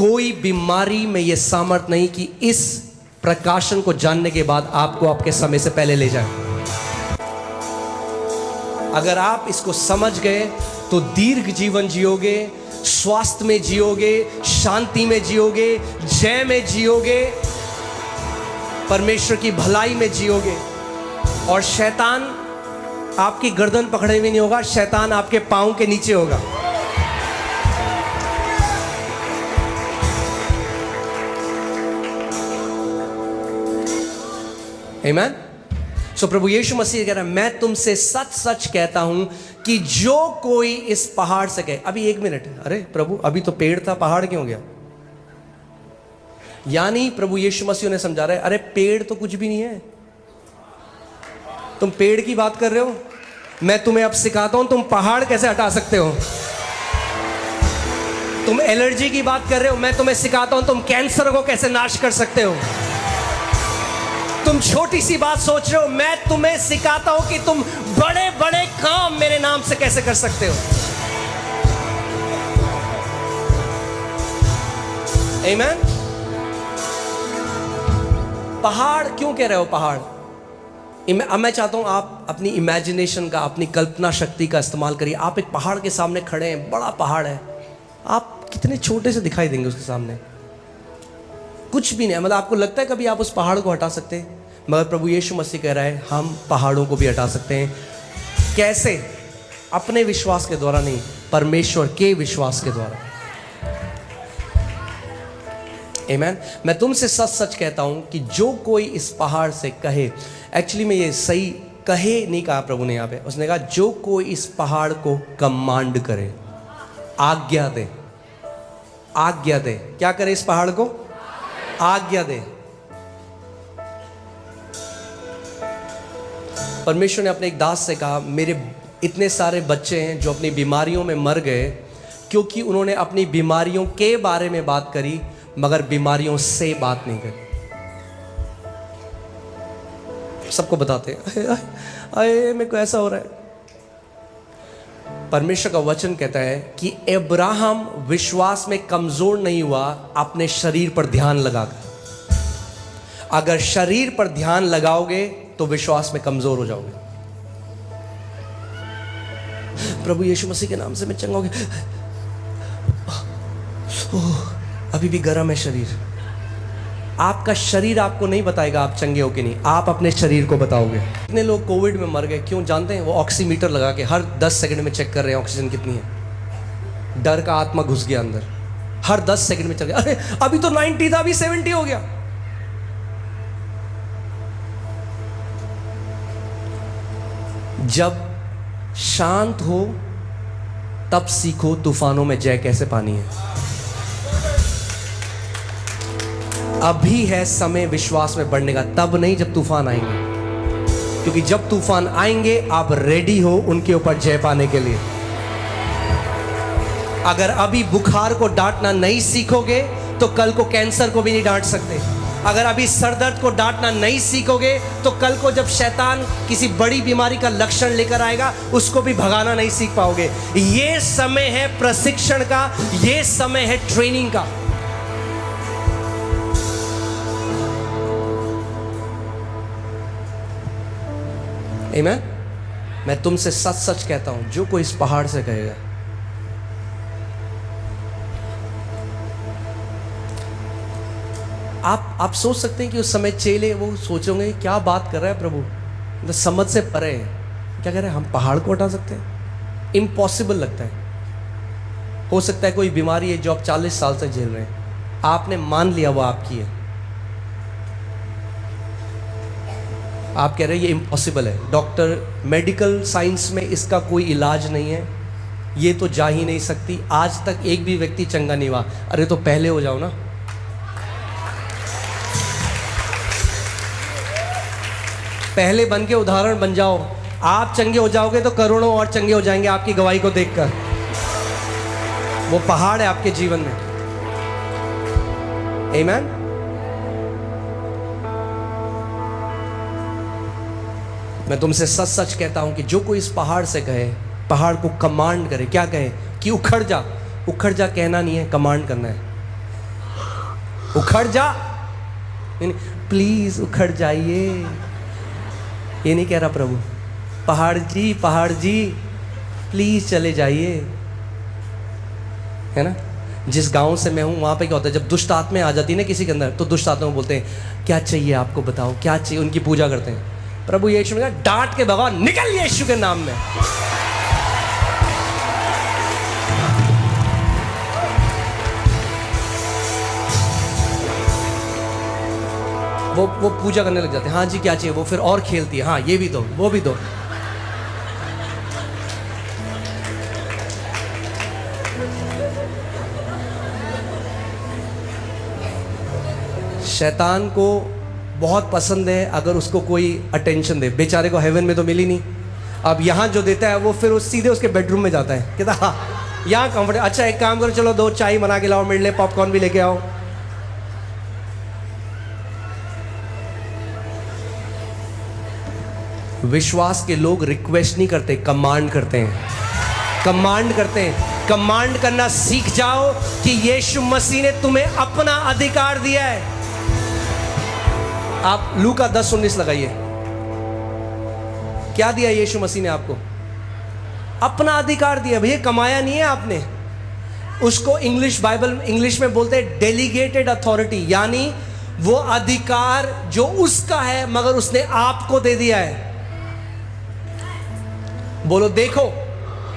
कोई बीमारी में यह सामर्थ नहीं कि इस प्रकाशन को जानने के बाद आपको आपके समय से पहले ले जाए। अगर आप इसको समझ गए तो दीर्घ जीवन जियोगे, स्वास्थ्य में जियोगे, शांति में जियोगे, जय में जियोगे, परमेश्वर की भलाई में जियोगे। और शैतान आपकी गर्दन पकड़े भी नहीं होगा, शैतान आपके पांव के नीचे होगा। आमीन। सो प्रभु यीशु मसीह कह रहा है, मैं तुमसे सच सच कहता हूं कि जो कोई इस पहाड़ से कहे। अभी एक मिनट, अरे प्रभु अभी तो पेड़ था, पहाड़ क्यों गया? यानी प्रभु यीशु मसीह ने समझा रहा है, अरे पेड़ तो कुछ भी नहीं है, तुम पेड़ की बात कर रहे हो, मैं तुम्हें अब सिखाता हूं तुम पहाड़ कैसे हटा सकते हो। तुम एलर्जी की बात कर रहे हो, मैं तुम्हें सिखाता हूं तुम कैंसर को कैसे नाश कर सकते हो। तुम छोटी सी बात सोच रहे हो, मैं तुम्हें सिखाता हूं कि तुम बड़े बड़े काम मेरे नाम से कैसे कर सकते हो। आमीन। पहाड़ क्यों कह रहे हो पहाड़? अब मैं चाहता हूं आप अपनी इमेजिनेशन का, अपनी कल्पना शक्ति का इस्तेमाल करिए। आप एक पहाड़ के सामने खड़े हैं, बड़ा पहाड़ है, आप कितने छोटे से दिखाई देंगे उसके सामने? कुछ भी नहीं। मतलब आपको लगता है कभी आप उस पहाड़ को हटा सकते हैं? मगर प्रभु यीशु मसीह कह रहा है, हम पहाड़ों को भी हटा सकते हैं। कैसे? अपने विश्वास के द्वारा नहीं, परमेश्वर के विश्वास के द्वारा। आमीन। मैं तुमसे सच सच कहता हूं कि जो कोई इस पहाड़ से कहे, एक्चुअली में ये सही कहे नहीं कहा प्रभु ने, यहां पे उसने कहा जो कोई इस पहाड़ को कमांड करे, आज्ञा दे। आज्ञा दे। क्या करे? इस पहाड़ को आज्ञा दे। परमेश्वर ने अपने एक दास से कहा, मेरे इतने सारे बच्चे हैं जो अपनी बीमारियों में मर गए क्योंकि उन्होंने अपनी बीमारियों के बारे में बात करी मगर बीमारियों से बात नहीं करी। सबको बताते अरे मेरे को ऐसा हो रहा है। परमेश्वर का वचन कहता है कि अब्राहम विश्वास में कमजोर नहीं हुआ अपने शरीर पर ध्यान लगाकर। अगर शरीर पर ध्यान लगाओगे तो विश्वास में कमजोर हो जाओगे। प्रभु यीशु मसीह के नाम से मैं चंगा हो गया, अभी भी गर्म है शरीर। आपका शरीर आपको नहीं बताएगा आप चंगे हो कि नहीं, आप अपने शरीर को बताओगे। कितने लोग कोविड में मर गए? क्यों जानते हैं? वो ऑक्सीमीटर लगा के हर 10 सेकंड में चेक कर रहे हैं ऑक्सीजन कितनी है। डर का आत्मा घुस गया अंदर, हर 10 सेकंड में चल गया, अरे अभी तो 90 था, अभी 70 हो गया। जब शांत हो तब सीखो तूफानों में जय कैसे पानी है। अभी है समय विश्वास में बढ़ने का, तब नहीं जब तूफान आएंगे। क्योंकि जब तूफान आएंगे आप रेडी हो उनके ऊपर जय पाने के लिए। अगर अभी बुखार को डांटना नहीं सीखोगे तो कल को कैंसर को भी नहीं डांट सकते। अगर अभी सर दर्द को डांटना नहीं सीखोगे तो कल को जब शैतान किसी बड़ी बीमारी का लक्षण लेकर आएगा उसको भी भगाना नहीं सीख पाओगे। ये समय है प्रशिक्षण का, ये समय है ट्रेनिंग का। आमीन। मैं तुमसे सच सच कहता हूं जो कोई इस पहाड़ से कहेगा, आप सोच सकते हैं कि उस समय चेले वो सोचोगे क्या बात कर रहा है प्रभु, तो समझ से परे है। क्या कह रहे हैं? हम पहाड़ को हटा सकते हैं? इम्पॉसिबल लगता है। हो सकता है कोई बीमारी है जो आप 40 साल से झेल रहे हैं, आपने मान लिया वो आपकी है, आप कह रहे हैं ये इम्पॉसिबल है, डॉक्टर मेडिकल साइंस में इसका कोई इलाज नहीं है, ये तो जा ही नहीं सकती, आज तक एक भी व्यक्ति चंगा नहीं हुआ। अरे तो पहले हो जाओ ना। पहले बन के उदाहरण बन जाओ। आप चंगे हो जाओगे तो करोड़ों और चंगे हो जाएंगे आपकी गवाही को देखकर। वो पहाड़ है आपके जीवन में। आमीन। मैं तुमसे सच सच कहता हूं कि जो कोई इस पहाड़ से कहे, पहाड़ को कमांड करे। क्या कहे? कि उखड़ जा। उखड़ जा कहना नहीं है, कमांड करना है। उखड़ जा, प्लीज उखड़ जाइए, ये नहीं कह रहा प्रभु। पहाड़ जी प्लीज चले जाइए, है ना। जिस गांव से मैं हूं वहां पे क्या होता है, जब दुष्ट आत्माएं आ जाती है ना किसी के अंदर, तो दुष्ट आत्मा बोलते हैं क्या चाहिए आपको, बताओ क्या चाहिए, उनकी पूजा करते हैं। प्रभु यीशु ने कहा डांट के भगवान निकल यीशु के नाम में। वो पूजा करने लग जाते हैं, हाँ जी क्या चाहिए, वो फिर और खेलती है, हाँ ये भी दो वो भी दो। शैतान को बहुत पसंद है अगर उसको कोई अटेंशन दे। बेचारे को हेवन में तो मिली नहीं, अब यहाँ जो देता है वो फिर सीधे उसके बेडरूम में जाता है, कहता हाँ यहाँ कंफर्ट। अच्छा एक काम करो, चलो 2 चाय बना के लाओ मेरे लिए, पॉपकॉर्न भी लेके आओ। विश्वास के लोग रिक्वेस्ट नहीं करते, कमांड करते हैं। कमांड करते हैं। कमांड करना सीख जाओ कि यीशु मसीह ने तुम्हें अपना अधिकार दिया है। आप लूका 10:19 लगाइए। क्या दिया यीशु मसीह ने आपको? अपना अधिकार दिया। भैया कमाया नहीं है आपने उसको। इंग्लिश में बोलते हैं डेलीगेटेड अथॉरिटी, यानी वो अधिकार जो उसका है मगर उसने आपको दे दिया है। बोलो देखो,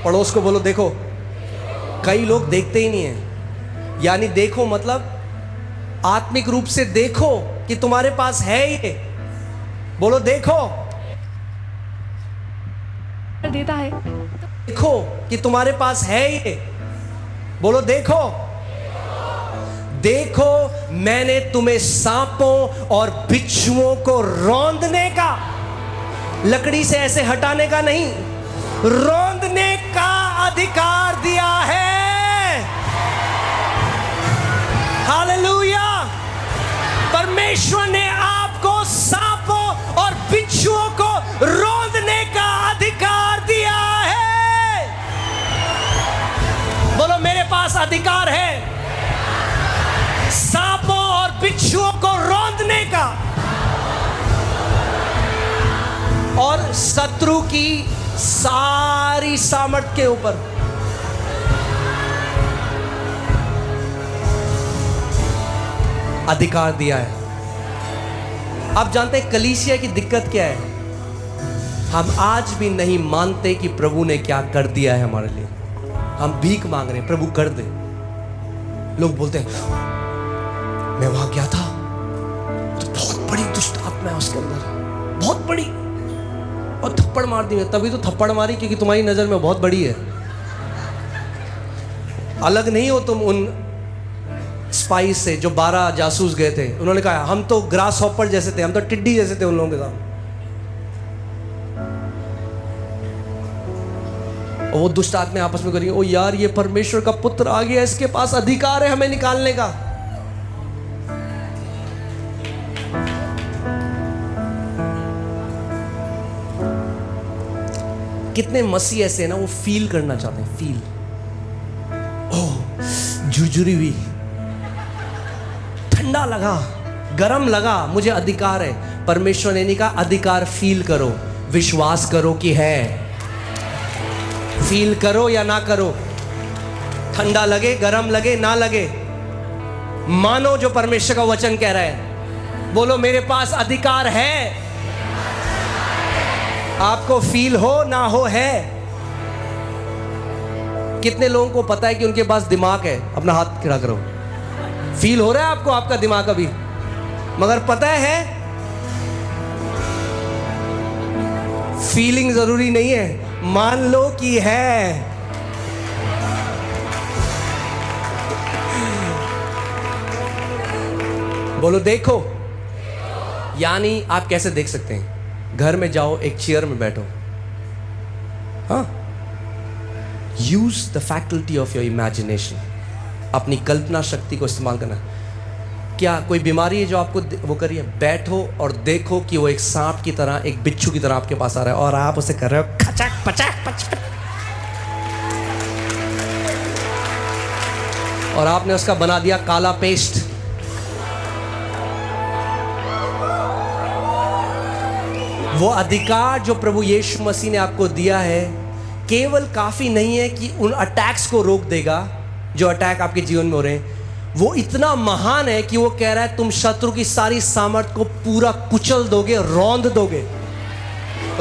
पड़ोस को बोलो देखो। कई लोग देखते ही नहीं है, यानी देखो मतलब आत्मिक रूप से देखो कि तुम्हारे पास है ये। बोलो देखो, देता है। देखो कि तुम्हारे पास है ये। बोलो देखो, देखो मैंने तुम्हें सांपों और बिच्छुओं को रौंदने का, लकड़ी से ऐसे हटाने का नहीं, रौंदने का अधिकार दिया है। हालेलुया। परमेश्वर ने आपको सांपों और बिच्छुओं को रौंदने का अधिकार दिया है। बोलो मेरे पास अधिकार है सांपों और बिच्छुओं को रौंदने का, और शत्रु की सारी सामर्थ के ऊपर। अधिकार दिया है। आप जानते हैं कलीसिया की दिक्कत क्या है? हम आज भी नहीं मानते कि प्रभु ने क्या कर दिया है हमारे लिए। हम भीख मांग रहे हैं, प्रभु कर दे। लोग बोलते हैं मैं वहां गया था तो बहुत बड़ी दुष्ट आत्मा है उसके अंदर, बहुत बड़ी, और थप्पड़ मार दी। तभी तो थप्पड़ मारी क्योंकि तुम्हारी नजर में बहुत बड़ी है। अलग नहीं हो तुम उन स्पाइस से जो 12 जासूस गए थे। उन्होंने कहा हम तो ग्रास हॉपर जैसे थे, हम तो टिड्डी जैसे थे उन लोगों के साथ। और वो दुष्ट आत्मा आपस में करेंगे, ओ यार ये परमेश्वर का पुत्र आ गया, इसके पास अधिकार है हमें निकालने का। कितने मसीह ऐसे हैं ना, वो फील करना चाहते हैं, फील। ओह झुरझुरी हुई, ठंडा लगा, गरम लगा, मुझे अधिकार है। परमेश्वर ने नहीं कहा अधिकार फील करो, विश्वास करो कि है। फील करो या ना करो, ठंडा लगे, गरम लगे, ना लगे, मानो जो परमेश्वर का वचन कह रहा है। बोलो मेरे पास अधिकार है। आपको फील हो ना हो है। कितने लोगों को पता है कि उनके पास दिमाग है? अपना हाथ खड़ा करो। फील हो रहा है आपको आपका दिमाग अभी, मगर पता है फीलिंग जरूरी नहीं है, मान लो कि है। बोलो देखो। यानी आप कैसे देख सकते हैं? घर में जाओ, एक चेयर में बैठो, हाँ, use the faculty of your imagination. अपनी कल्पना शक्ति को इस्तेमाल करना। क्या कोई बीमारी है जो आपको वो करिए? बैठो और देखो कि वो एक सांप की तरह, एक बिच्छू की तरह आपके पास आ रहा है और आप उसे कर रहे हो खचक पचक पचक, और आपने उसका बना दिया काला पेस्ट। वो अधिकार जो प्रभु यीशु मसीह ने आपको दिया है केवल काफ़ी नहीं है कि उन अटैक्स को रोक देगा जो अटैक आपके जीवन में हो रहे हैं। वो इतना महान है कि वो कह रहा है तुम शत्रु की सारी सामर्थ को पूरा कुचल दोगे, रौंद दोगे।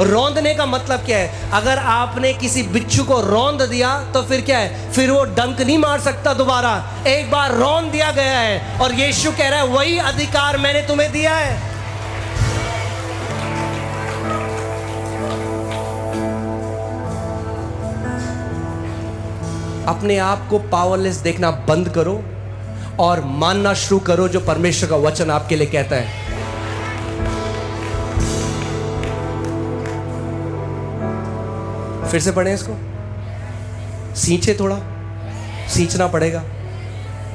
रौंदने का मतलब क्या है? अगर आपने किसी बिच्छू को रौंद दिया तो फिर क्या है? फिर वो डंक नहीं मार सकता दोबारा। एक बार रौंद दिया गया है और यीशु कह रहा है वही अधिकार मैंने तुम्हें दिया है। अपने आप को पावरलेस देखना बंद करो और मानना शुरू करो जो परमेश्वर का वचन आपके लिए कहता है। फिर से पढ़ें इसको, सींचे, थोड़ा सींचना पड़ेगा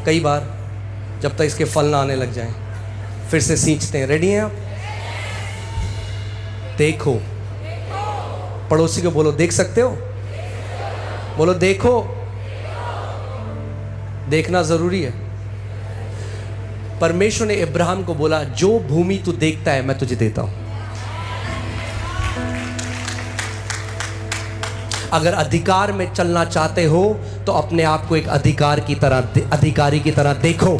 कई बार जब तक इसके फल ना आने लग जाएं। फिर से सींचते हैं। रेडी हैं आप? देखो, पड़ोसी को बोलो देख सकते हो, बोलो देखो। देखना जरूरी है। परमेश्वर ने इब्राहिम को बोला जो भूमि तू देखता है मैं तुझे देता हूं। अगर अधिकार में चलना चाहते हो तो अपने आप को एक अधिकारी की तरह देखो।